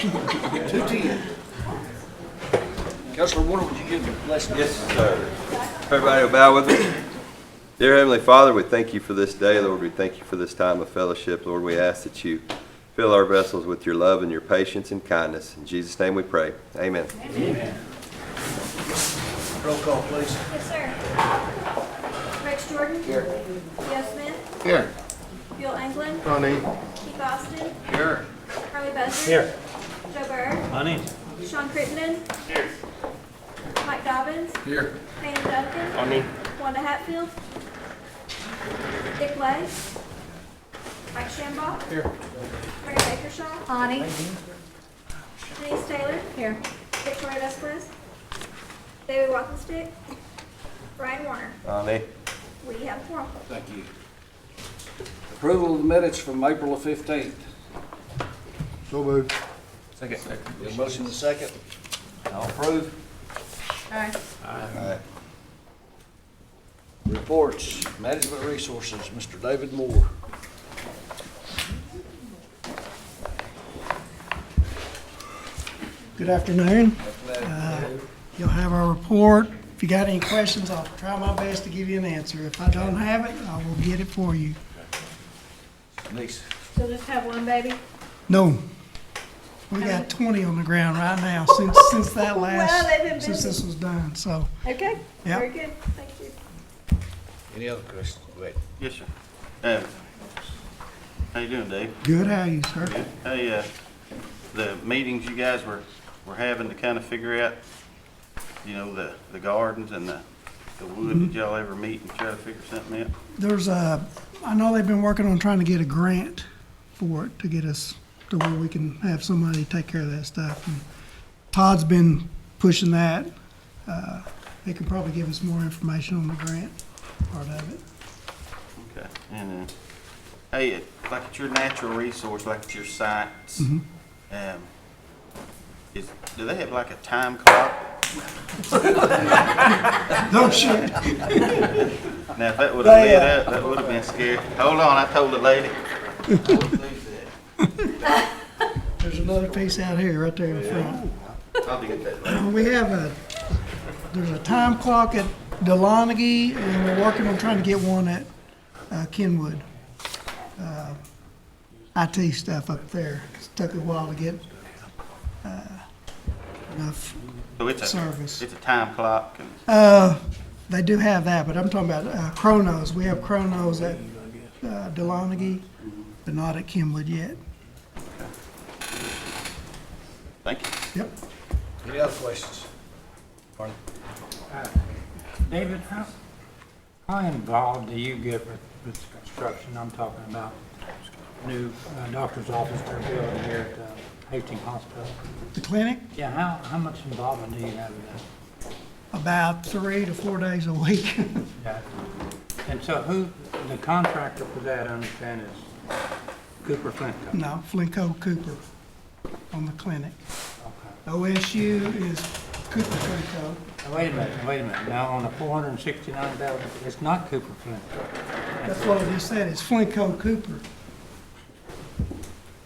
210. Councilor Warner, would you give the blessing? Yes, sir. Everybody will bow with me. Dear Heavenly Father, we thank you for this day, Lord. We thank you for this time of fellowship. Lord, we ask that you fill our vessels with your love and your patience and kindness. In Jesus' name we pray. Amen. Amen. Roll call, please. Yes, sir. Rex Jordan. Here. Leo Smith. Here. Bill England. Honey. Keith Austin. Here. Harley Buzzard. Here. Joe Burr. Honey. Sean Crittenden. Here. Mike Dobbins. Here. Payne Duncan. Honey. Wanda Hatfield. Dick Lay. Mike Shambaugh. Here. Mary Bakershaw. Honey. Denise Taylor. Here. Victoria Vesquez. David Walkenstick. Brian Warner. Amen. We have a quorum. Thank you. Approval of the minutes from April the 15th. So moved. Second. A motion and a second. All approve. Aye. Aye. Reports, Management Resources, Mr. David Moore. Good afternoon. You'll have our report. If you got any questions, I'll try my best to give you an answer. If I don't have it, I will get it for you. Denise. So just have one baby? No, we got 20 on the ground right now since that Wow, they've been since busy. this was done, so. Okay, Yep. very good, thank you. Any other questions? Go ahead. Yes, sir. How you doing, Dave? Good, how are you, sir? Good. Hey, the meetings you guys were having to kind of figure out, you know, the gardens and the wood, did y'all ever meet and try to figure something out? There's I know they've been working on trying to get a grant for it to get us to where we can have somebody take care of that stuff. And Todd's been pushing that. He can probably give us more information on the grant part of it. Okay. And, hey, like at your natural resource, like at your sites, do they have like a time clock? Don't shoot. Now, if that would have lit up, that would have been scary. Hold on, I told the lady. There's another piece out here, right there in front. I'll get that later. We have there's a time clock at Delonaghy, and we're working on trying to get one at Kenwood. IT stuff up there. It took a while to get enough So it's service. a time clock and. They do have that, but I'm talking about chronos. We have chronos at Delonaghy, but not at Kenwood yet. Thank you. Yep. Any other questions? Marlon? David, how involved do you get with construction? I'm talking about new doctor's office they're building here at Hastings Hospital. The clinic, Yeah, how much involvement do you have in that? about 3 to 4 days a week. Yeah. And so the contractor for that, I understand, is Cooper Flintco? No, Flinco Cooper on the clinic. Okay. OSU is Cooper Flinco. Now, wait a minute. Now, on the 469,000, it's not Cooper Flintco. That's what I just said, it's Flinco Cooper.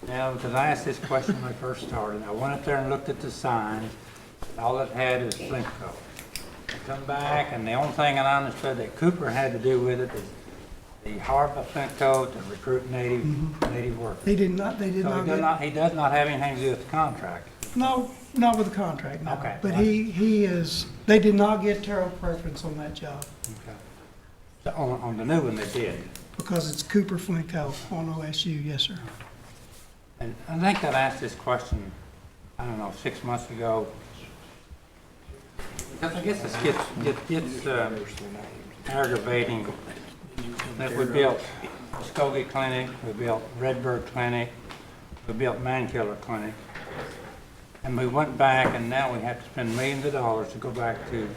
Now, because I asked this question when I first started, I went up there and looked at the signs, and all it had is Flintco. I come back, and the only thing that I understood that Cooper had to do with it is the Harvard Flintco to recruit native workers. They did not So get, he does not have anything to do with the contract. no, not with the contract, no. Okay. But they did not get Terrell preference on that job Okay. So on the new one, they did. because it's Cooper Flinco on OSU, yes, sir. And I think that I asked this question, I don't know, 6 months ago. Because I guess this gets aggravating that we built Muskogee Clinic, we built Redbird Clinic, we built Mankiller Clinic. And we went back and now we have to spend millions of dollars to go back to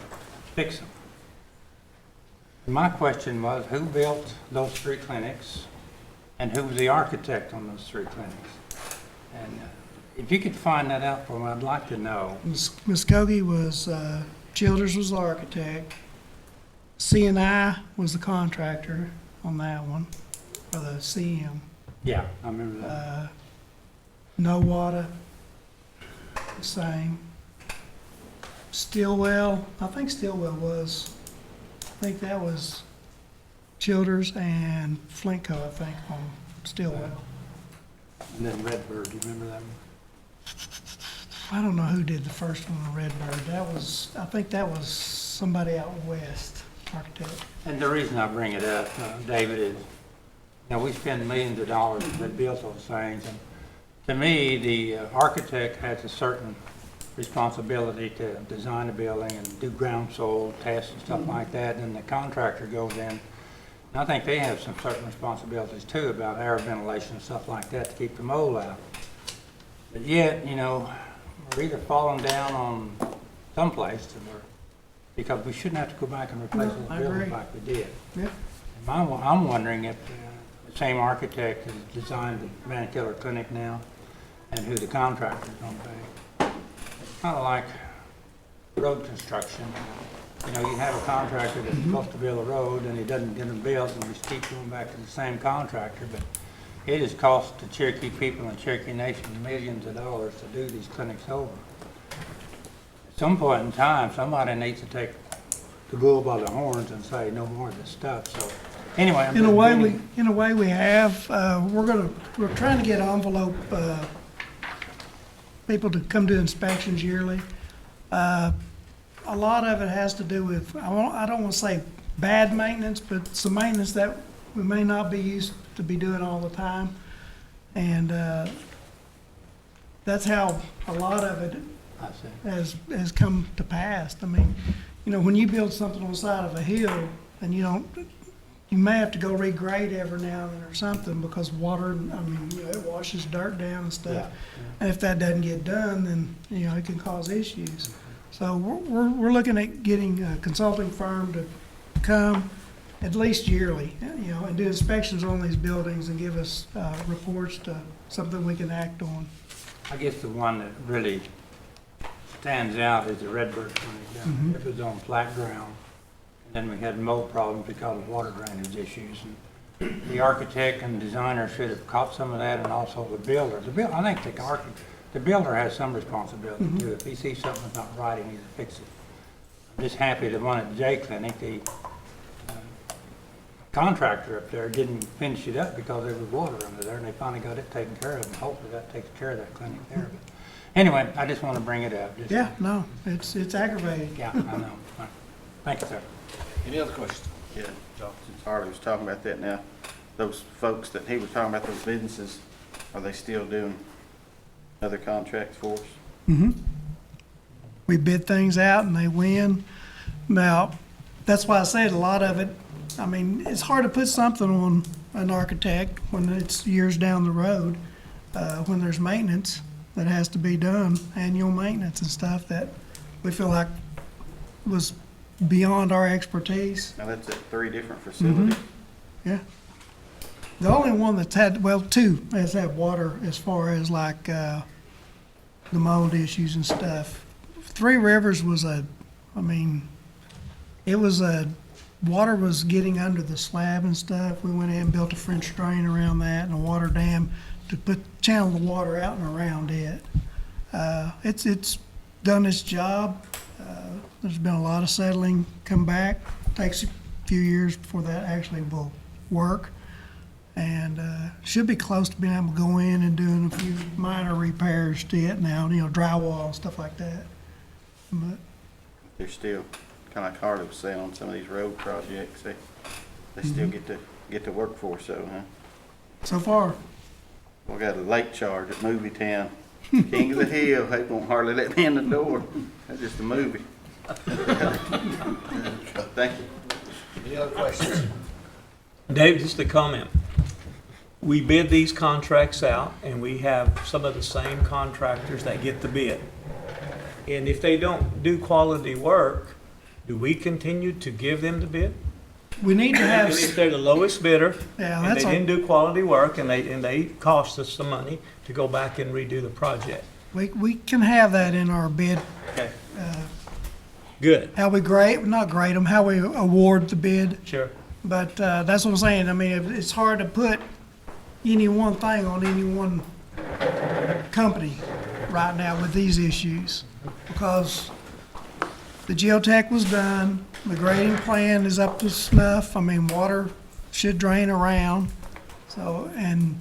fix them. My question was, who built those 3 clinics and who was the architect on those 3 clinics? And if you could find that out for me, I'd like to know. Muskogee was, Childers was the architect. C&I was the contractor on that one, for the CM. Yeah, I remember that. No Water the same. Stillwell, I think Stillwell was, I think that was Childers and Flintco, I think, on Stillwell. And then Redbird, do you remember that one? I don't know who did the first one on Redbird. That was, I think that was somebody out west, architect. And the reason I bring it up, David, is, we spend millions of dollars to build those things, and to me, the architect has a certain responsibility to design a building and do ground soil tests and stuff like that, and the contractor goes in. And I think they have some certain responsibilities too about air ventilation and stuff like that to keep the mold out. But yet, we're either falling down on someplace because we shouldn't have to go back and replace No, those I buildings agree. like we did. Yeah. And I'm wondering if the same architect has designed the man killer clinic now and who the contractor's gonna be. It's kind of like road construction. You have a contractor that's supposed to build a road and he doesn't get them built, and we just keep going back to the same contractor. But it has cost the Cherokee people and Cherokee Nation millions of dollars to do these clinics over. At some point in time, somebody needs to take the bull by the horns and say no more of this stuff. So anyway, I'm In a just way, bringing- we have. We're trying to get envelope people to come do inspections yearly. A lot of it has to do with, I don't want to say bad maintenance, but some maintenance that we may not be used to be doing all the time. And that's how a lot of it I see. has come to pass. I mean, when you build something on the side of a hill and you may have to go regrade every now and then or something because water, it washes dirt down and stuff. Yeah, And if that doesn't get done, then, it can cause issues. So we're looking at getting a consulting firm to come at least yearly, and do inspections on these buildings and give us reports to something we can act on. I guess the one that really stands out is the Redbird clinic down there. It was on flat ground. And then we had mold problems because of water drainage issues. And the architect and designer should have caught some of that, and also the builder. I think the builder has some responsibility too. If he sees something that's not right, he needs to fix it. I'm just happy the one at the J Clinic, the contractor up there didn't finish it up because there was water under there, and they finally got it taken care of, and hopefully that takes care of that clinic there. But anyway, I just want to bring it up. Yeah, no, it's aggravating. Yeah, I know. Thank you, sir. Any other questions? Yeah, since Harley was talking about that now, those folks that he was talking about, those businesses, are they still doing other contracts for us? We bid things out and they win. Now, that's why I said a lot of it, it's hard to put something on an architect when it's years down the road, when there's maintenance that has to be done, annual maintenance and stuff that we feel like was beyond our expertise. Now, that's at 3 different facilities. Yeah. The only one that's had, well, 2 has had water as far as like the mold issues and stuff. 3 Rivers was water was getting under the slab and stuff. We went in and built a French drain around that and a water dam to channel the water out and around it. It's done its job. There's been a lot of settling come back. Takes a few years before that actually will work. And should be close to being able to go in and doing a few minor repairs to it now, drywall and stuff like that. But They're still, kind of like Harley was saying, on some of these road projects, they still get to work for us, so, huh? so far, We got a late charge at Movie Town. King of the Hill, they won't hardly let me in the door. That's just a movie. Thank you. Any other questions? Dave, just a comment. We bid these contracts out, and we have some of the same contractors that get the bid. And if they don't do quality work, do we continue to give them the bid? we need to have, And if they're the lowest bidder, yeah, and they that's didn't all, do quality work, and they cost us some money to go back and redo the project. we can have that in our bid, Okay. Good, how we not grade them, how we award the bid. sure. But that's what I'm saying. It's hard to put any one thing on any one company. right now with these issues, because the geotech was done, the grading plan is up to snuff, I mean, water should drain around, so, and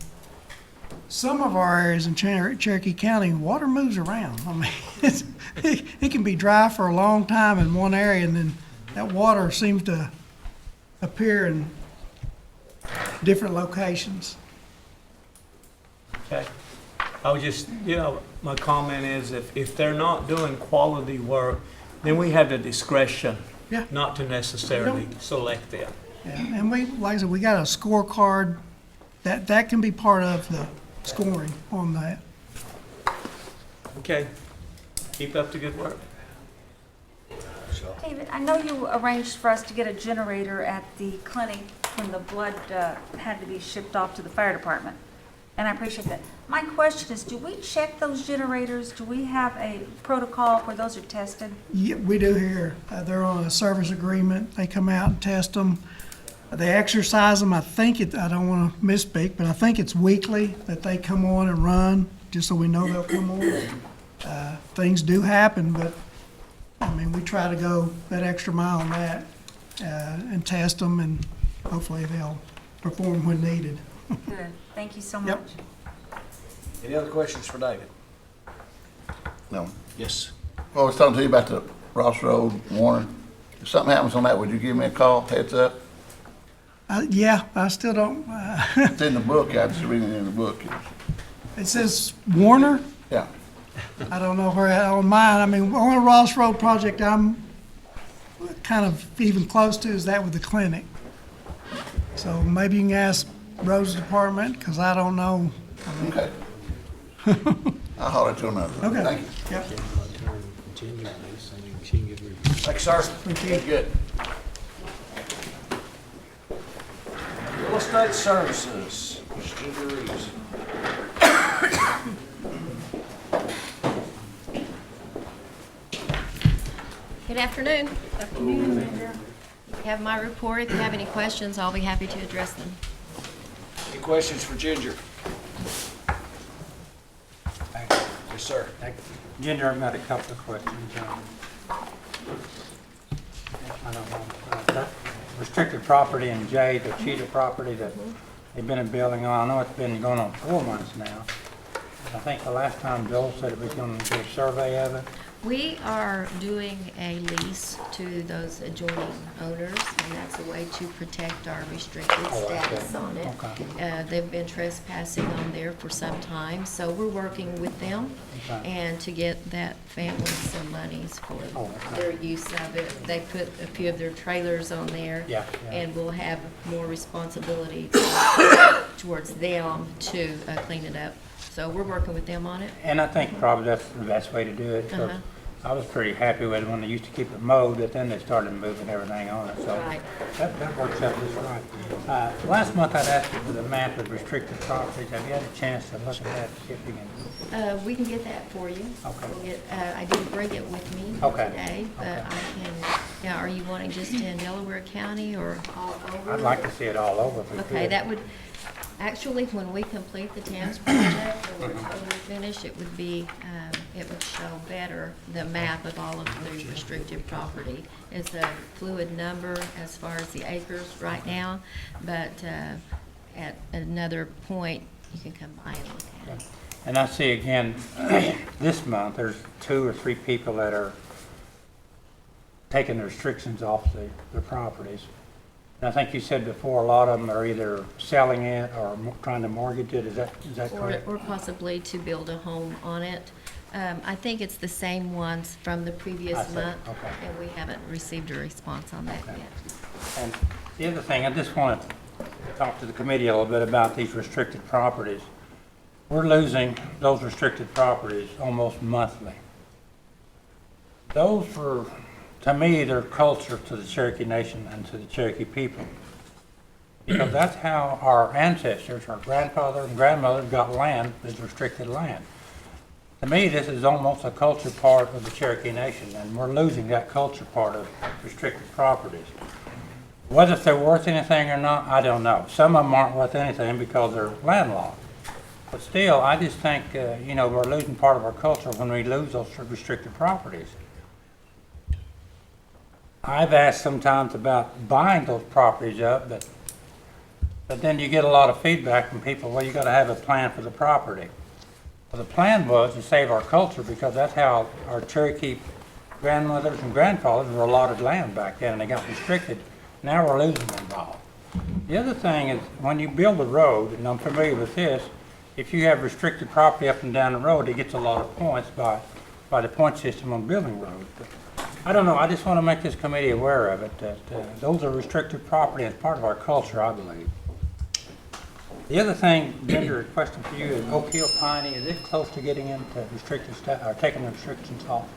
some of our areas in Cherokee County, water moves around. I mean, it can be dry for a long time in one area, and then that water seems to appear in different locations. Okay. I was just, my comment is if they're not doing quality work, then we have the discretion Yeah. not to necessarily select them. Yeah, and we, like I said, we got a scorecard, that can be part of the scoring on that. Okay. Keep up the good work. David, I know you arranged for us to get a generator at the clinic when the blood had to be shipped off to the fire department, and I appreciate that. My question is, do we check those generators? Do we have a protocol where those are tested? Yeah, we do here. They're on a service agreement. They come out and test them. They exercise them. I don't want to misspeak, but I think it's weekly that they come on and run, just so we know they'll come on. Things do happen, but, I mean, we try to go that extra mile on that and test them, and hopefully they'll perform when needed. Good, thank you so Yep. much. Any other questions for David? No. Yes. Well, I was talking to you about the Ross Road, Warner. If something happens on that, would you give me a call, heads up? Yeah, I still don't, It's in the book, I just reading it in the book. it says Warner. Yeah. I don't know where, on mine, I mean, on a Ross Road project, I'm kind of even close to is that with the clinic. So maybe you can ask Roads Department, because I don't know. Okay. I'll holler at you another. Okay. Thank you. Yep. Thanks, sir. Thank you. Good. Real Estate Services, Mr. Ginger Reeves. Good afternoon. You have my report. If you have any questions, I'll be happy to address them. Any questions for Ginger? Yes, sir. Ginger, I've got a couple of questions. I don't know, that restricted property in J, the Cheetah property that they've been building on, I know it's been going on 4 months now. I think the last time Joel said it was going to do a survey of it. We are doing a lease to those adjoining owners, and that's a way to protect our restricted Oh, I see. status on it. Okay. They've been trespassing on there for some time, so we're working with them Okay. and to get that family some monies for Oh, okay. their use of it. They put a few of their trailers on there. Yeah. And we'll have more responsibility towards them to clean it up. So we're working with them on it. And I think probably that's the best way to do it, 'cause Uh-huh. I was pretty happy with it when they used to keep it mowed, but then they started moving everything on it, so. Right. That works out just right. Last month I'd asked you for the map of restricted properties. Have you had a chance to look at that, see if you can? We can get that for you. Okay. We'll get, I didn't bring it with me Okay. today, but Okay. I can, now, are you wanting just in Delaware County or all over? I'd like to see it all over if we could. Okay, that would, actually, when we complete the TAMS project and we're totally finished, it would be, it would show better the map of all of the restricted property. It's a fluid number as far as the acres right now, but at another point, you can come by and look at it. And I see again, this month, there's 2 or 3 people that are taking the restrictions off the properties. And I think you said before, a lot of them are either selling it or trying to mortgage it. Is that correct? Or possibly to build a home on it. I think it's the same ones from the I previous see. month, Okay. and we haven't received a response on that Okay. yet. And the other thing, I just want to talk to the committee a little bit about these restricted properties. We're losing those restricted properties almost monthly. Those were, to me, they're culture to the Cherokee Nation and to the Cherokee people. Because that's how our ancestors, our grandfather and grandmother got land, as restricted land. To me, this is almost a culture part of the Cherokee Nation, and we're losing that culture part of restricted properties. Whether they're worth anything or not, I don't know. Some of them aren't worth anything because they're landlocked. But still, I just think, we're losing part of our culture when we lose those restricted properties. I've asked sometimes about buying those properties up, but then you get a lot of feedback from people, well, you gotta have a plan for the property. Well, the plan was to save our culture because that's how our Cherokee grandmothers and grandfathers were allotted land back then and they got restricted. Now we're losing them all. The other thing is when you build a road, and I'm familiar with this, if you have restricted property up and down the road, it gets a lot of points by the point system on building roads. But I don't know, I just want to make this committee aware of it, that those are restricted property and it's part of our culture, I believe. The other thing, Ginger, a question for you is Oak Hill Piney, is it close to getting into restricted or taking the restrictions off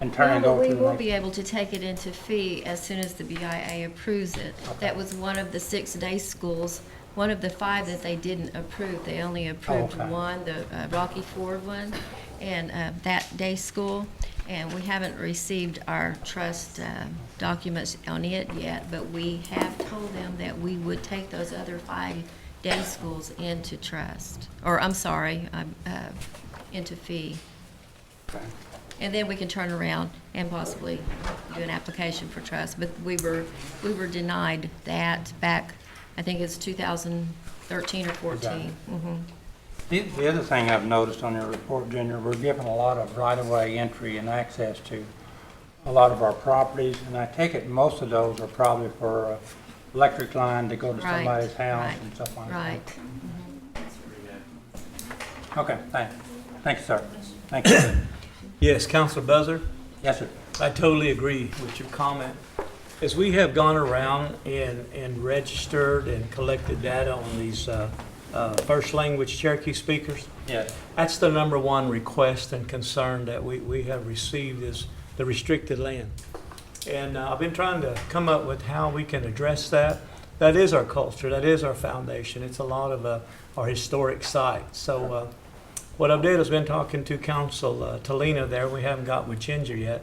and turning it Well, over we to the will next? be able to take it into fee as soon as the BIA approves it. That was one of the 6-day schools, one of the 5 that they didn't approve. They only approved okay. one, the Rocky Ford one, and that day school. And we haven't received our trust documents on it yet, but we have told them that we would take those other 5 day schools into trust, or I'm sorry, into fee. Okay. And then we can turn around and possibly do an application for trust. But we were denied that back, I think it's 2013 or 14. Mhm. The other thing I've noticed on your report, Ginger, we're given a lot of right-of-way entry and access to a lot of our properties, and I take it most of those are probably for electric line to go to Right, somebody's house right, and stuff like that. Right. Okay, thank you, sir. Thank you. Yes, Councilor Buzzer? Yes, sir. I totally agree with your comment. As we have gone around and registered and collected data on these first language Cherokee speakers, Yes. that's the #1 request and concern that we have received is the restricted land. And I've been trying to come up with how we can address that. That is our culture, that is our foundation. It's a lot of our historic sites. So what I've did is been talking to Council Talina there. We haven't got with Ginger yet.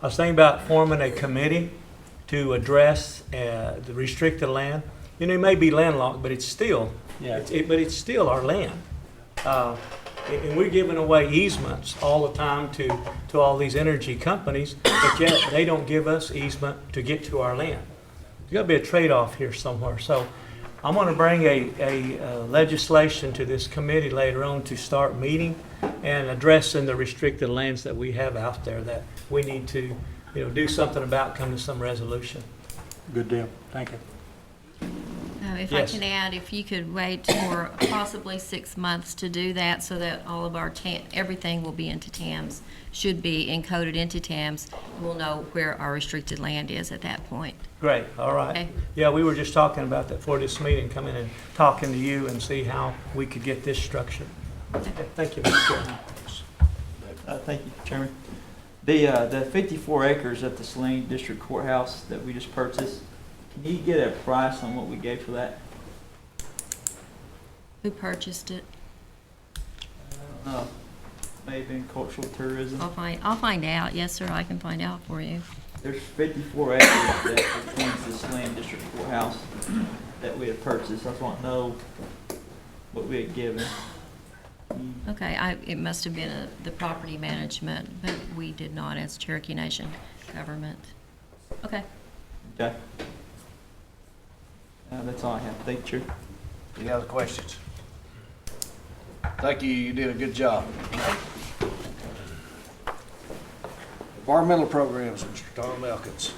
I was thinking about forming a committee to address the restricted land. You know, it may be landlocked, but it's still, Yeah. but it's still our land. And we're giving away easements all the time to all these energy companies, but yet they don't give us easement to get to our land. There's got to be a trade-off here somewhere. So I'm going to bring a legislation to this committee later on to start meeting and addressing the restricted lands that we have out there that we need to, do something about, come to some resolution. Good deal. Thank you. If Yes. I can add, if you could wait for possibly 6 months to do that so that all of our everything will be into TAMs, should be encoded into TAMs, we'll know where our restricted land is at that point. Great, all right. Okay. Yeah, we were just talking about that for this meeting, coming and talking to you and see how we could get this structured. Okay, thank you, Mr. Chairman. Thank you, Chairman. The 54 acres at the Saline District Courthouse that we just purchased, can you get a price on what we gave for that? Who purchased it? I don't know. May have been cultural tourism. I'll find out. Yes, sir, I can find out for you. There's 54 acres that between the Saline District Courthouse that we had purchased. I just want to know what we had given. Okay, it must have been the property management, but we did not as Cherokee Nation government. Okay. Okay. That's all I have. Thank you, Chair. Any other questions? Thank you, you did a good job. Environmental programs, Mr. Tom Elkins.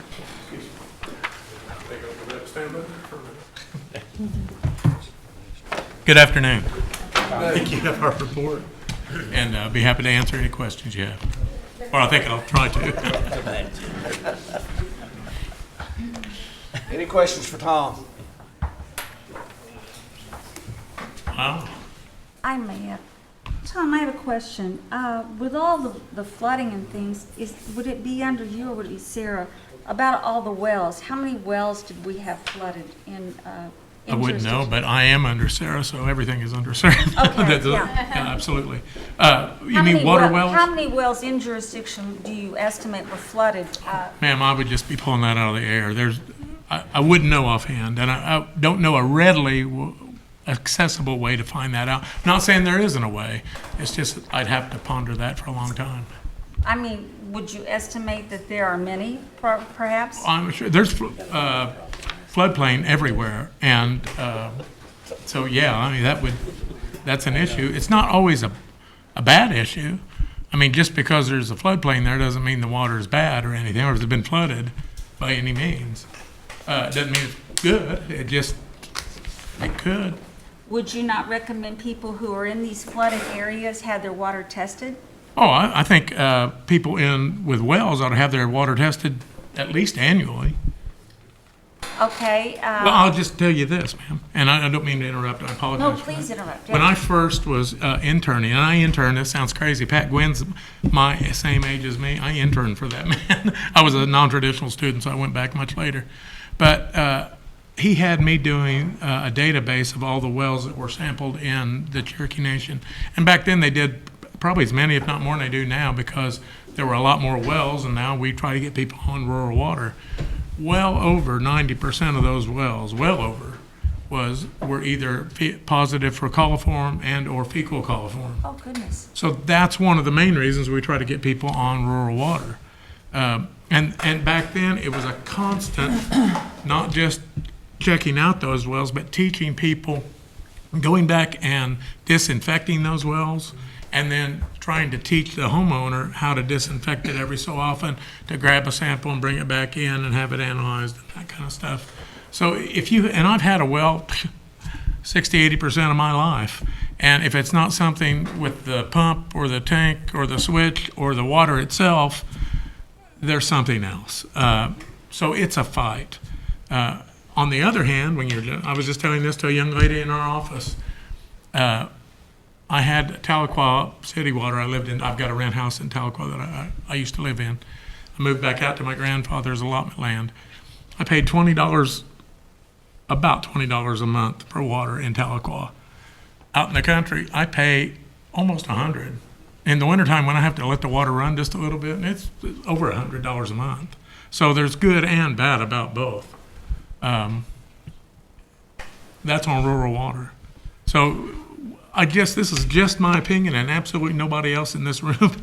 Good afternoon. Thank you for our report, and I'll be happy to answer any questions you have. Or I think I'll try to. Any questions for Tom? Wow. I may have. Tom, I have a question. With all the flooding and things, would it be under you or would it be Sarah? About all the wells, how many wells did we have flooded in I wouldn't know, but I am under Sarah, so everything is under Sarah. Okay, Yeah, absolutely. You How mean many water wells? How many wells in jurisdiction do you estimate were flooded? Ma'am, I would just be pulling that out of the air. I wouldn't know offhand, and I don't know readily accessible way to find that out. Not saying there isn't a way, it's just I'd have to ponder that for a long time. I mean, would you estimate that there are many, perhaps? I'm sure there's floodplain everywhere, and so yeah, I mean that's an issue. It's not always a bad issue. I mean, just because there's a floodplain there doesn't mean the water is bad or anything, or it's been flooded by any means. It doesn't mean it's good. It could. Would you not recommend people who are in these flooded areas have their water tested? Oh, I think people with wells ought to have their water tested at least annually. Okay. Well, I'll just tell you this, ma'am, and I don't mean to interrupt. I apologize. No, for please that. interrupt. When I first was interning, and I interned, this sounds crazy, Pat Gwynn's my same age as me. I interned for that man. I was a non-traditional student, so I went back much later. But he had me doing a database of all the wells that were sampled in the Cherokee Nation. And back then they did probably as many, if not more than they do now, because there were a lot more wells, and now we try to get people on rural water. Well over 90% of those wells, were either positive for coliform and or fecal coliform. Oh, goodness. So that's one of the main reasons we try to get people on rural water. And back then, it was a constant, not just checking out those wells, but teaching people, going back and disinfecting those wells, and then trying to teach the homeowner how to disinfect it every so often, to grab a sample and bring it back in and have it analyzed and that kind of stuff. So and I've had a well 60, 80% of my life, and if it's not something with the pump or the tank or the switch or the water itself, there's something else. So it's a fight. On the other hand, I was just telling this to a young lady in our office. I had Tahlequah city water. I've got a rent house in Tahlequah that I used to live in. I moved back out to my grandfather's allotment land. I paid about $20 a month for water in Tahlequah. Out in the country, I pay almost $100. In the wintertime, when I have to let the water run just a little bit, it's over $100 a month. So there's good and bad about both. That's on rural water. So I guess this is just my opinion and absolutely nobody else in this room.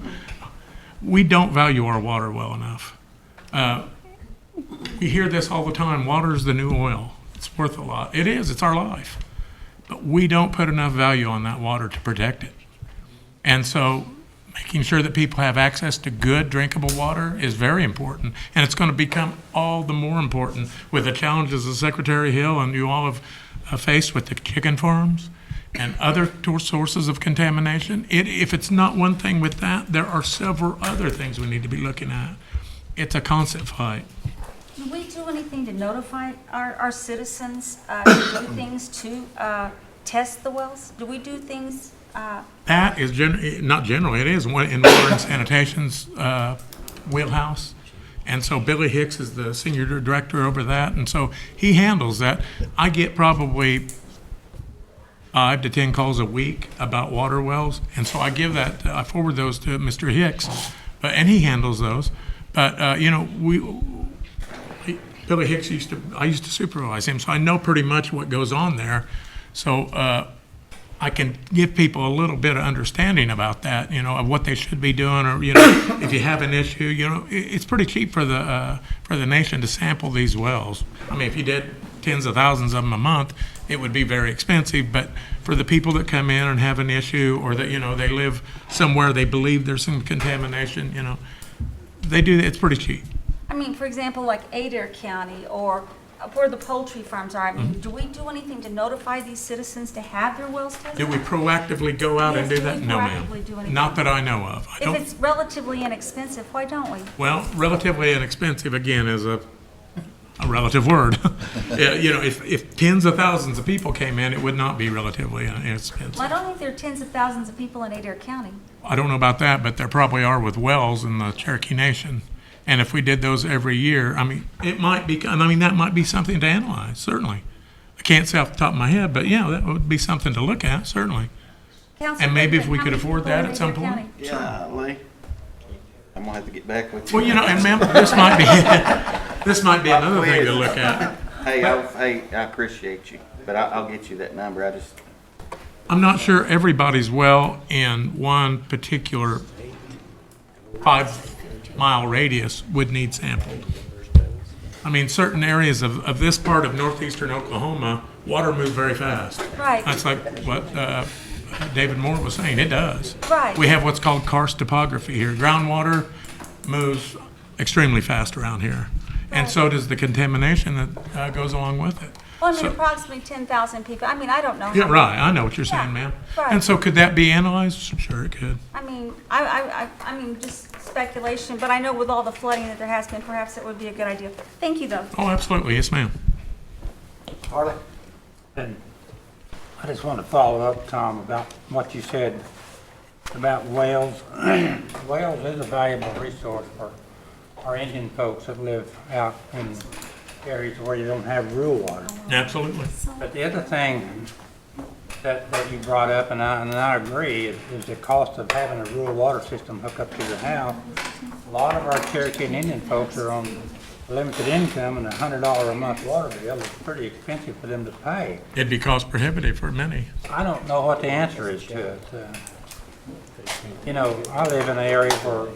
We don't value our water well enough. We hear this all the time, water is the new oil. It's worth a lot. It is, it's our life. But we don't put enough value on that water to protect it. And so making sure that people have access to good drinkable water is very important. And it's going to become all the more important with the challenges that Secretary Hill and you all have faced with the chicken farms and other sources of contamination. If it's not one thing with that, there are several other things we need to be looking at. It's a constant fight. Do we do anything to notify our citizens, to do things to test the wells? Do we do things? That is not generally, it is in Water and Sanitation's wheelhouse. And so Billy Hicks is the senior director over that, and so he handles that. I get probably 5 to 10 calls a week about water wells, and so I forward those to Mr. Hicks, and he handles those. But Billy Hicks I used to supervise him, so I know pretty much what goes on there. So I can give people a little bit of understanding about that, of what they should be doing, or if you have an issue, it's pretty cheap for the nation to sample these wells. I mean, if you did tens of thousands of them a month, it would be very expensive. But for the people that come in and have an issue, or that they live somewhere they believe there's some contamination, they do. It's pretty cheap. I mean, for example, like Adair County or where the poultry farms are. I mean, do we do anything to notify these citizens to have their wells tested? Do we proactively go out and do that? No, ma'am. Do anything? Not that I know of. If it's relatively inexpensive, why don't we? Well, relatively inexpensive, again, is a relative word. If tens of thousands of people came in, it would not be relatively inexpensive. Well, I don't think there are tens of thousands of people in Adair County. I don't know about that, but there probably are with wells in the Cherokee Nation. And if we did those every year, that might be something to analyze, certainly. I can't say off the top of my head, but that would be something to look at, certainly. Council And maybe if we President, could how many afford people that in at some Adair point. County? Yeah, Lee, I'm gonna have to get back with you. Well, and ma'am, this might be another thing to look at. Hey, I appreciate you. But I'll get you that number. I'm not sure everybody's well in one particular 5-mile radius would need sampled. I mean, certain areas of this part of northeastern Oklahoma, water moves very fast. Right. That's like what David Moore was saying, it does. Right. We have what's called karst topography here. Groundwater moves extremely fast around here. And so does the contamination that goes along with it. Well, I mean, So- approximately 10,000 people. I mean, I don't know. Yeah, how right, many- I know what you're saying, Yeah, ma'am. right. And so could that be analyzed? Sure it could. I mean, I mean, just speculation, but I know with all the flooding that there has been, perhaps it would be a good idea. Thank you, though. Oh, absolutely, yes, ma'am. Harley? And I just want to follow up, Tom, about what you said about whales. Whales is a valuable resource for our Indian folks that live out in areas where you don't have rural water. Absolutely. But the other thing that you brought up, and I agree, is the cost of having a rural water system hook up to your house. A lot of our Cherokee and Indian folks are on limited income, and $100 a month water bill is pretty expensive for them to pay. It'd be cost prohibitive for many. I don't know what the answer is to it. You know, I live in an area where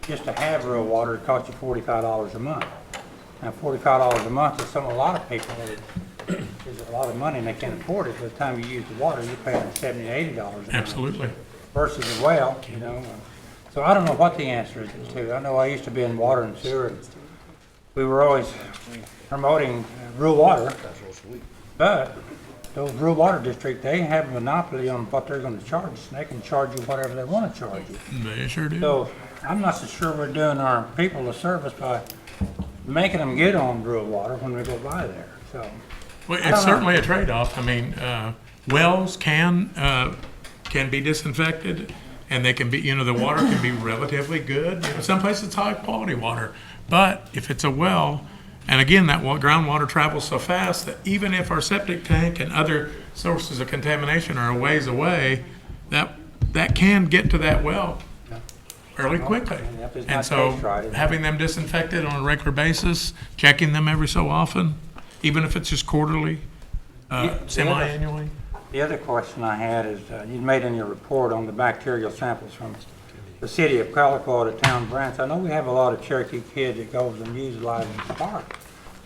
just to have rural water, it costs you $45 a month. Now, $45 a month is a lot of people, is a lot of money and they can't afford it. By the time you use the water, you're paying $70, $80 a month. Absolutely. Versus a well, you know. So I don't know what the answer is to. I know I used to be in water and sewer. And we were always promoting rural water, but those rural water districts, they have a monopoly on what they're going to charge us. They can charge you whatever they want to charge you. They sure do. So I'm not so sure we're doing our people a service by making them get on rural water when we go by there. So Well, I don't it's know. certainly a trade-off. I mean, wells can be disinfected, and they can be, you know, the water can be relatively good. You know, some places it's high-quality water, but if it's a well, and again, that groundwater travels so fast that even if our septic tank and other sources of contamination are a ways away, that can get to that well fairly quickly. if it's And not so tastes right, it- having them disinfected on a regular basis, checking them every so often, even if it's just quarterly, semi-annually. The other question I had is, you made in your report on the bacterial samples from the city of Calico to Town Branch. I know we have a lot of Cherokee kids that goes and utilizes the park.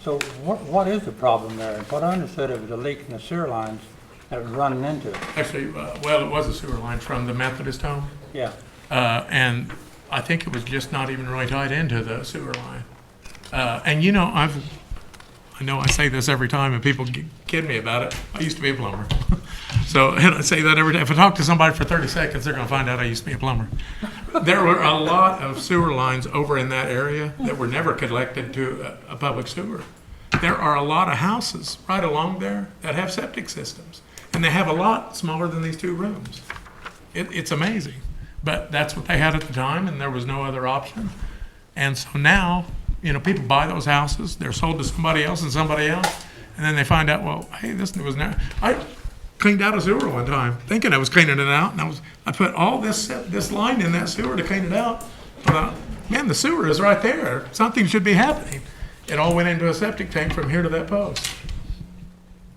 So what is the problem there? And what I understood, it was a leak in the sewer lines that was running into it. Actually, well, it was a sewer line from the Methodist home, Yeah. and I think it was just not even really tied into the sewer line. And you know, I know I say this every time and people kid me about it. I used to be a plumber. So, and I say that every day. If I talk to somebody for 30 seconds, they're gonna find out I used to be a plumber. There were a lot of sewer lines over in that area that were never connected to a public sewer. There are a lot of houses right along there that have septic systems, and they have a lot smaller than these 2 rooms. It's amazing, but that's what they had at the time, and there was no other option. And so now, you know, people buy those houses, they're sold to somebody else and somebody else, and then they find out, well, hey, this was never. I cleaned out a sewer one time, thinking I was cleaning it out, and I put all this line in that sewer to clean it out. I thought, man, the sewer is right there. Something should be happening. It all went into a septic tank from here to that post.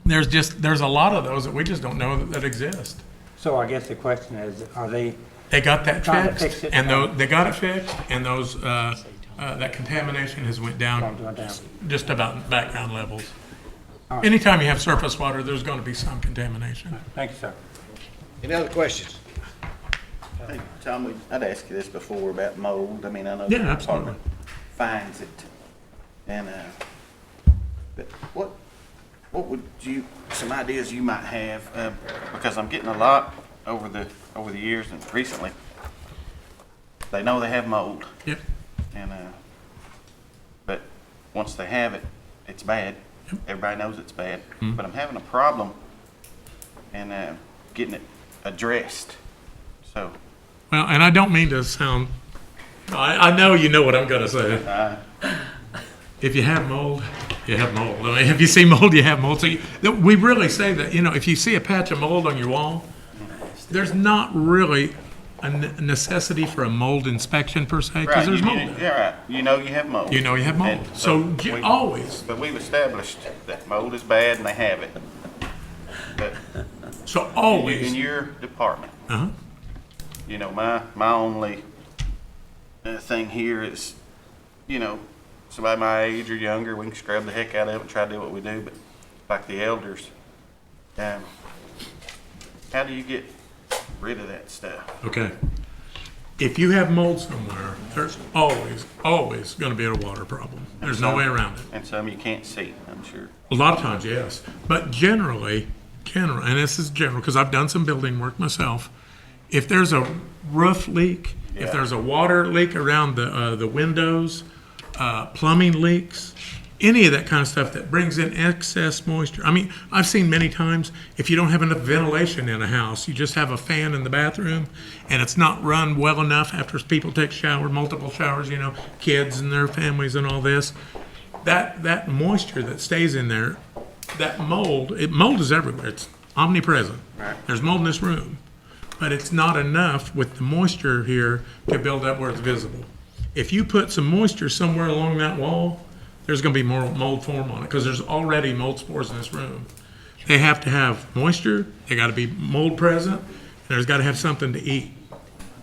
There's a lot of those that we just don't know that exist. So I guess the question is, are they They got that trying to fixed, fix it? and they got it fixed, and those that contamination has went down just about background levels. right. Anytime you have surface water, there's going to be some contamination. Thank you, sir. Any other questions? Hey, Tom, I'd asked you this before about mold. I mean, I know Yeah, the absolutely. department finds it. And, but what would you, some ideas you might have, because I'm getting a lot over the years and recently. They know they have mold. Yep. And, but once they have it, it's bad. Yep. Everybody knows it's bad. Mhm. But I'm having a problem and getting it addressed. So, Well, and I don't mean to sound, I know you know what I'm going to say. If you have mold, you have mold. I mean, if you see mold, you have mold. So we really say that, you know, if you see a patch of mold on your wall, there's not really a necessity for a mold inspection per se, because there's mold there. Yeah, right. You know you have mold. You know you have mold. And So we- always, But we've established that mold is bad and they have it. But So in always, your department, uh-huh, you know, my only thing here is, you know, somebody my age or younger, we can scrub the heck out of it and try to do what we do, but like the elders, how do you get rid of that stuff? okay. If you have mold somewhere, there's always gonna be a water problem. There's no way around it. And some you can't see, I'm sure. A lot of times, yes. But generally, and this is general, because I've done some building work myself, if there's a roof leak, if Yeah. there's a water leak around the windows, plumbing leaks, any of that kind of stuff that brings in excess moisture. I mean, I've seen many times, if you don't have enough ventilation in a house, you just have a fan in the bathroom, and it's not run well enough after people take shower, multiple showers, you know, kids and their families and all this. That moisture that stays in there, that mold is everywhere. It's omnipresent. Right. There's mold in this room, but it's not enough with the moisture here to build up where it's visible. If you put some moisture somewhere along that wall, there's going to be more mold form on it because there's already mold spores in this room. They have to have moisture, they got to be mold present, and there's got to have something to eat.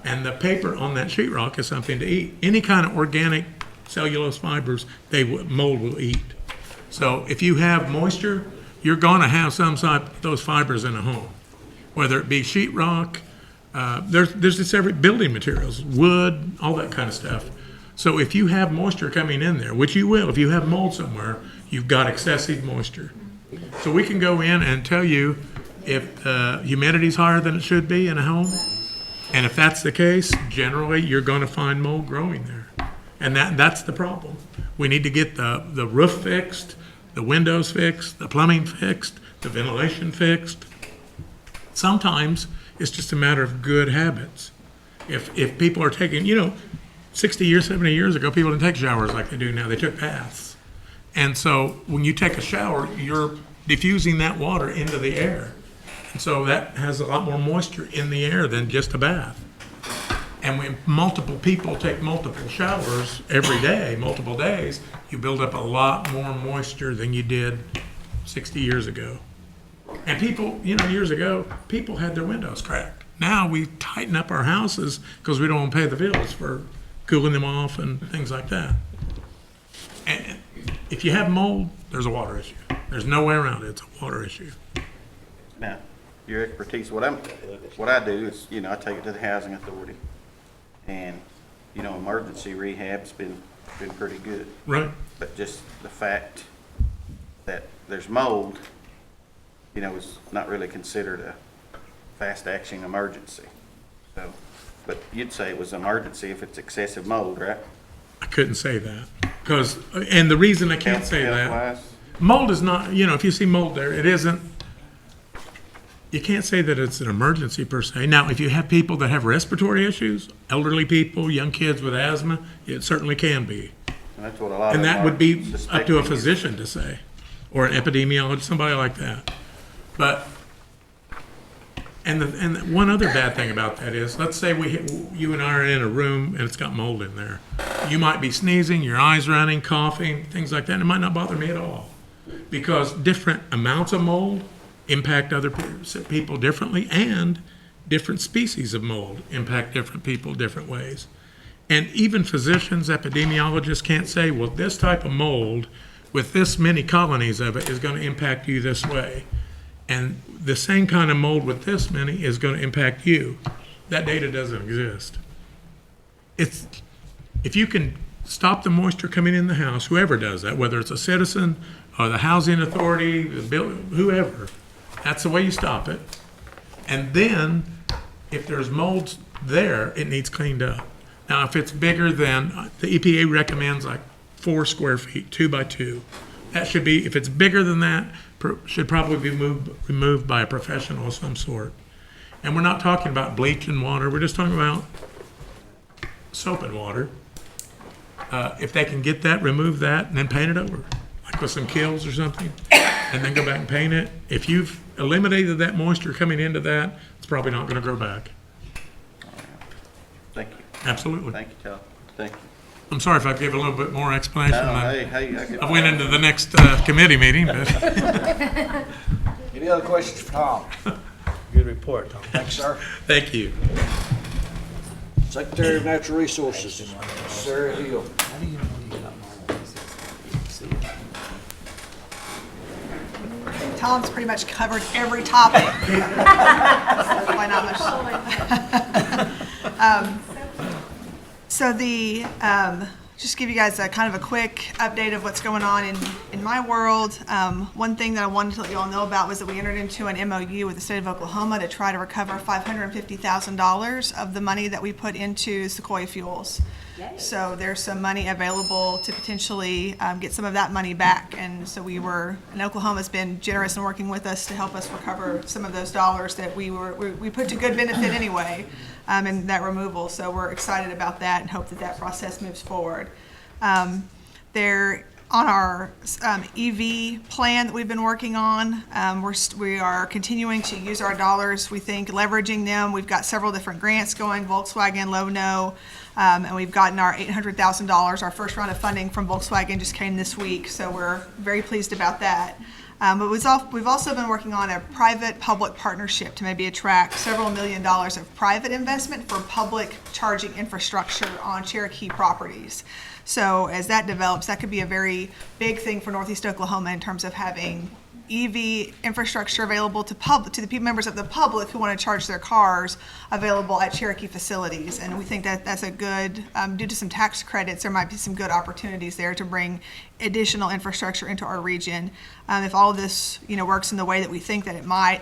And the paper on that sheetrock is something to eat. Any kind of organic cellulose fibers, mold will eat. So if you have moisture, you're going to have some side of those fibers in a home, whether it be sheetrock, there's just every building materials, wood, all that kind of stuff. So if you have moisture coming in there, which you will, if you have mold somewhere, you've got excessive moisture. So we can go in and tell you if humidity's higher than it should be in a home. And if that's the case, generally you're going to find mold growing there. And that's the problem. We need to get the roof fixed, the windows fixed, the plumbing fixed, the ventilation fixed. Sometimes it's just a matter of good habits. If people are taking, 60 years, 70 years ago, people didn't take showers like they do now. They took baths. And so when you take a shower, you're diffusing that water into the air. And so that has a lot more moisture in the air than just a bath. And when multiple people take multiple showers every day, multiple days, you build up a lot more moisture than you did 60 years ago. And people, years ago, people had their windows cracked. Now we tighten up our houses because we don't want to pay the bills for cooling them off and things like that. And if you have mold, there's a water issue. There's no way around it. It's a water issue. Now, your expertise, what I do is, I take it to the housing authority. And, emergency rehab's been pretty good. Right. But just the fact that there's mold, is not really considered a fast action emergency. So, but you'd say it was an emergency if it's excessive mold, right? I couldn't say that. And the reason I can't say that, Health-wise? mold is not, if you see mold there, it isn't, you can't say that it's an emergency per se. Now, if you have people that have respiratory issues, elderly people, young kids with asthma, it certainly can be. And that's what a lot of And them that are would be up to a suspecting. physician to say, or an epidemiologist, somebody like that. But, and one other bad thing about that is, let's say you and I are in a room and it's got mold in there. You might be sneezing, your eyes running, coughing, things like that, and it might not bother me at all. Because different amounts of mold impact other people differently, and different species of mold impact different people different ways. And even physicians, epidemiologists can't say, well, this type of mold with this many colonies of it is going to impact you this way. And the same kind of mold with this many is going to impact you. That data doesn't exist. If you can stop the moisture coming in the house, whoever does that, whether it's a citizen or the housing authority, whoever, that's the way you stop it. And then, if there's mold there, it needs cleaned up. Now, if it's bigger than, the EPA recommends like 4 square feet, 2 by 2. That should be, if it's bigger than that, should probably be removed by a professional of some sort. And we're not talking about bleach and water, we're just talking about soap and water. If they can get that, remove that, and then paint it over, like with some Kills or something, and then go back and paint it. If you've eliminated that moisture coming into that, it's probably not going to grow back. Thank you. Absolutely. Thank you, Charlie. Thank you. I'm sorry if I gave a little bit more explanation. No, hey, I get I went into the next committee meeting, but Any Any other questions for Tom? Good report, Tom. Thanks, sir. Thank you. Secretary of Natural Resources, Sarah Hill. Tom's pretty much covered every topic. Why not much? So just give you guys a kind of a quick update of what's going on in my world. One thing that I wanted to let you all know about was that we entered into an MOU with the state of Oklahoma to try to recover $550,000 of the money that we put into Sequoia Fuels. So there's some money available to potentially get some of that money back. And so and Oklahoma's been generous in working with us to help us recover some of those dollars that we put to good benefit anyway in that removal. So we're excited about that and hope that that process moves forward. On our EV plan that we've been working on, we are continuing to use our dollars, we think, leveraging them. We've got several different grants going, Volkswagen, Low-No, and we've gotten our $800,000. Our first round of funding from Volkswagen just came this week, so we're very pleased about that. But we've also been working on a private-public partnership to maybe attract several $1 million of private investment for public charging infrastructure on Cherokee properties. So as that develops, that could be a very big thing for Northeast Oklahoma in terms of having EV infrastructure available to the members of the public who want to charge their cars available at Cherokee facilities. And we think that that's a good, due to some tax credits, there might be some good opportunities there to bring additional infrastructure into our region. If all of this, works in the way that we think that it might,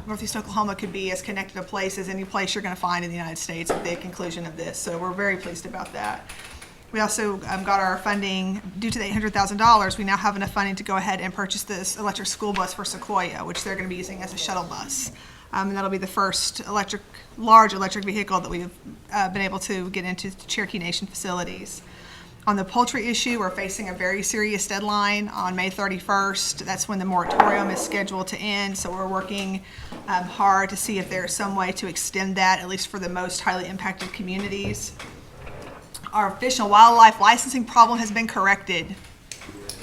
Northeast Oklahoma could be as connected a place as any place you're going to find in the United States at the conclusion of this. So we're very pleased about that. We also got our funding due to the $800,000. We now have enough funding to go ahead and purchase this electric school bus for Sequoia, which they're going to be using as a shuttle bus. And that'll be the first large electric vehicle that we've been able to get into Cherokee Nation facilities. On the poultry issue, we're facing a very serious deadline on May 31st. That's when the moratorium is scheduled to end. So we're working hard to see if there's some way to extend that, at least for the most highly impacted communities. Our fish and wildlife licensing problem has been corrected.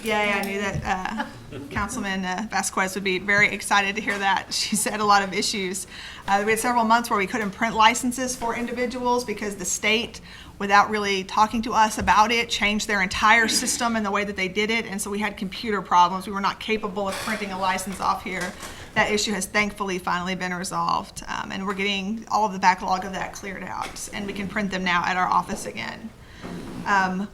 Yay, I knew that Councilman Vasquez would be very excited to hear that. She said a lot of issues. We had several months where we couldn't print licenses for individuals because the state, without really talking to us about it, changed their entire system and the way that they did it. And so we had computer problems. We were not capable of printing a license off here. That issue has thankfully finally been resolved. And we're getting all of the backlog of that cleared out. And we can print them now at our office again.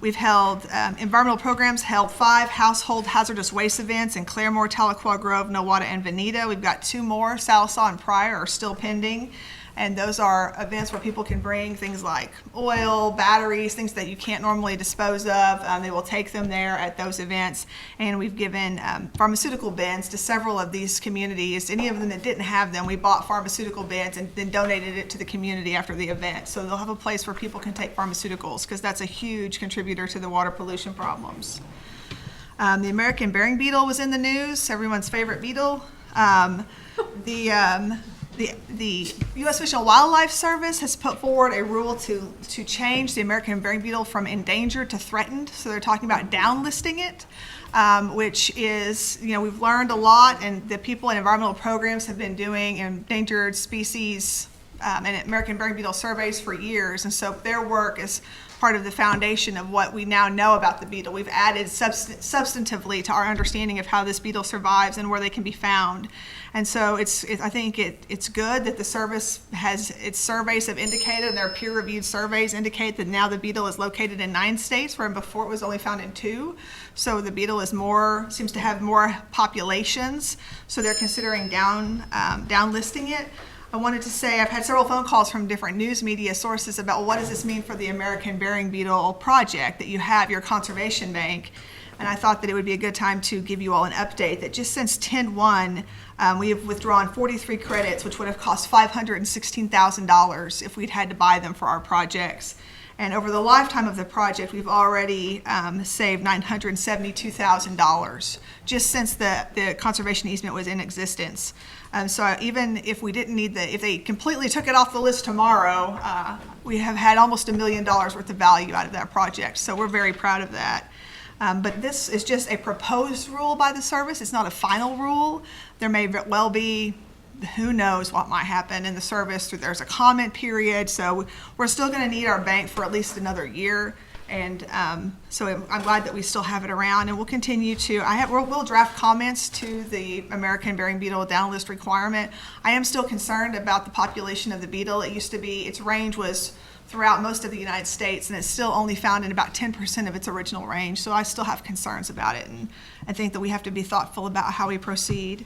We've held, environmental programs held 5 household hazardous waste events in Claremore, Tahlequah Grove, Nowata, and Veneta. We've got 2 more, Salisaw and Pryor, are still pending. And those are events where people can bring things like oil, batteries, things that you can't normally dispose of. They will take them there at those events. And we've given pharmaceutical bins to several of these communities. Any of them that didn't have them, we bought pharmaceutical bins and then donated it to the community after the event. So they'll have a place where people can take pharmaceuticals because that's a huge contributor to the water pollution problems. The American burying beetle was in the news, everyone's favorite beetle. The U.S. Fish and Wildlife Service has put forward a rule to change the American burying beetle from endangered to threatened. So they're talking about downlisting it, which is, we've learned a lot, and the people in environmental programs have been doing endangered species and American burying beetle surveys for years. And so their work is part of the foundation of what we now know about the beetle. We've added substantively to our understanding of how this beetle survives and where they can be found. And so I think it's good that the service has, its surveys have indicated, and their peer-reviewed surveys indicate that now the beetle is located in 9 states, where before it was only found in 2. So the beetle is seems to have more populations. So they're considering downlisting it. I wanted to say I've had several phone calls from different news media sources about, well, what does this mean for the American burying beetle project, that you have your conservation bank? And I thought that it would be a good time to give you all an update that just since 10/1, we have withdrawn 43 credits, which would have cost $516,000 if we'd had to buy them for our projects. And over the lifetime of the project, we've already saved $972,000 just since the conservation easement was in existence. So even if we didn't need if they completely took it off the list tomorrow, we have had almost $1 million worth of value out of that project. So we're very proud of that. But this is just a proposed rule by the service. It's not a final rule. There may well be, who knows what might happen in the service. There's a comment period, so we're still going to need our bank for at least another year. And so I'm glad that we still have it around, and we'll continue to. We'll draft comments to the American Burying Beetle down list requirement. I am still concerned about the population of the beetle. It used to be, its range was throughout most of the United States, and it's still only found in about 10% of its original range. So I still have concerns about it, and I think that we have to be thoughtful about how we proceed.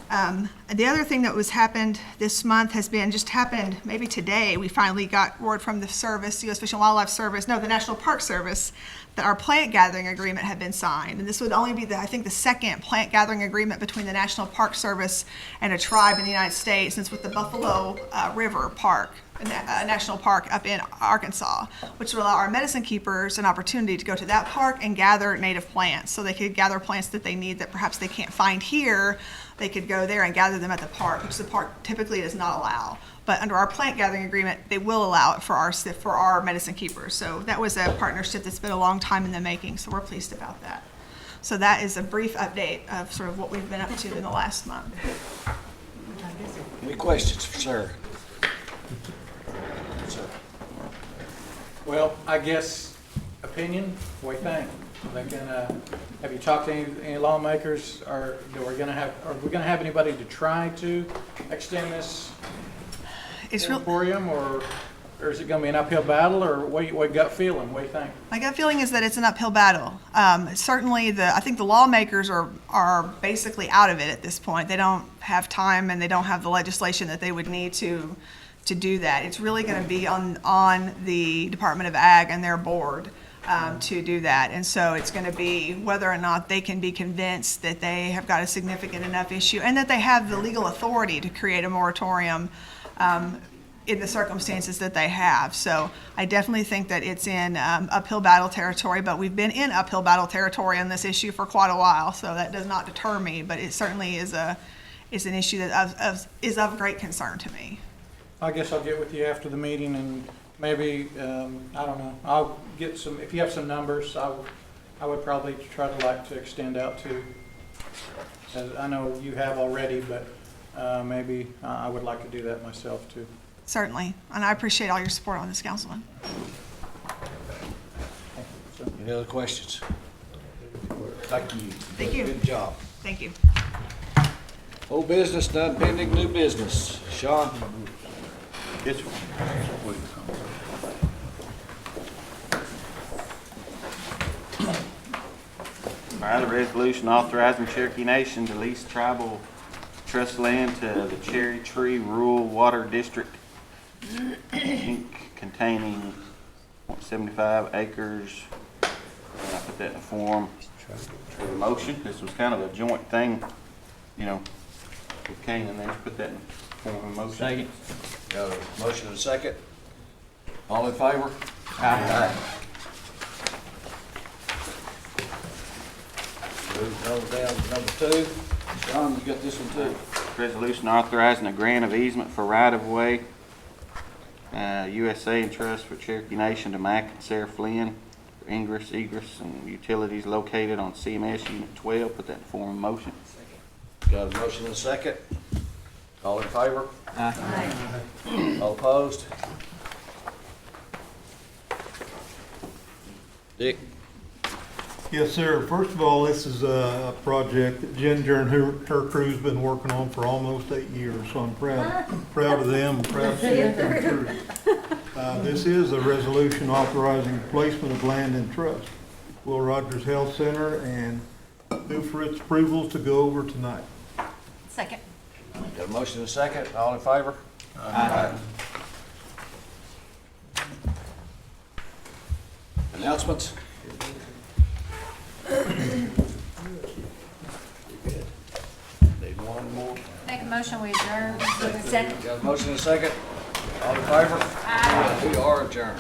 The other thing that happened this month happened maybe today. We finally got word from the service, the U.S. Fish and Wildlife Service, the National Park Service, that our plant gathering agreement had been signed. And this would only be the second plant gathering agreement between the National Park Service and a tribe in the United States, and it's with the Buffalo River Park, National Park up in Arkansas, which would allow our medicine keepers an opportunity to go to that park and gather native plants. So they could gather plants that they need that perhaps they can't find here. They could go there and gather them at the park, which the park typically does not allow. But under our plant gathering agreement, they will allow it for our medicine keepers. So that was a partnership that's been a long time in the making, so we're pleased about that. So that is a brief update of sort of what we've been up to in the last month. Any questions for Sarah? Well, I guess, opinion, what do you think? They can, have you talked to any lawmakers, or are we gonna have anybody to try to extend this moratorium, or is it gonna be an uphill battle, or what gut feeling, what do you think? My gut feeling is that it's an uphill battle. Certainly, I think the lawmakers are basically out of it at this point. They don't have time, and they don't have the legislation that they would need to do that. It's really going to be on the Department of Ag and their board to do that. And so it's going to be whether or not they can be convinced that they have got a significant enough issue and that they have the legal authority to create a moratorium in the circumstances that they have. So I definitely think that it's in uphill battle territory, but we've been in uphill battle territory on this issue for quite a while, so that does not deter me, but it certainly is an issue that is of great concern to me. I guess I'll get with you after the meeting, and maybe, I don't know, I'll get some, if you have some numbers, I would probably try to extend out to, as I know you have already, but maybe I would like to do that myself too. Certainly, and I appreciate all your support on this, Councilman. Any other questions? Thank you. Thank you. Good job. Thank you. Old business done, pending new business. Sean? Yes, sir. All right, a resolution authorizing Cherokee Nation to lease tribal trust land to the Cherokee Rural Water District, Inc., containing 0.75 acres. And I put that in a form of a motion. This was kind of a joint thing, with Kane in there. Put that in form of a motion. Second. Got a motion and a second. All in favor? Aye. Move those down to number 2. Sean, you got this one too? Resolution authorizing a grant of easement for right-of-way, USA and Trust for Cherokee Nation to Mack and Sarah Flynn for ingress, egress, and utilities located on CMS Unit 12. Put that in form of motion. Got a motion and a second. All in favor? Aye. All opposed? Dick? Yes, sir. First of all, this is a project that Ginger and her crew's been working on for almost 8 years, so I'm proud of them, proud to see it come through. This is a resolution authorizing placement of land in trust. Will Rogers Health Center, and move for its approvals to go over tonight. Second. Got a motion and a second. All in favor? Aye. Announcements? Need one more. Make a motion, we adjourn. Second. Got a motion and a second. All in favor? Aye. We are adjourned.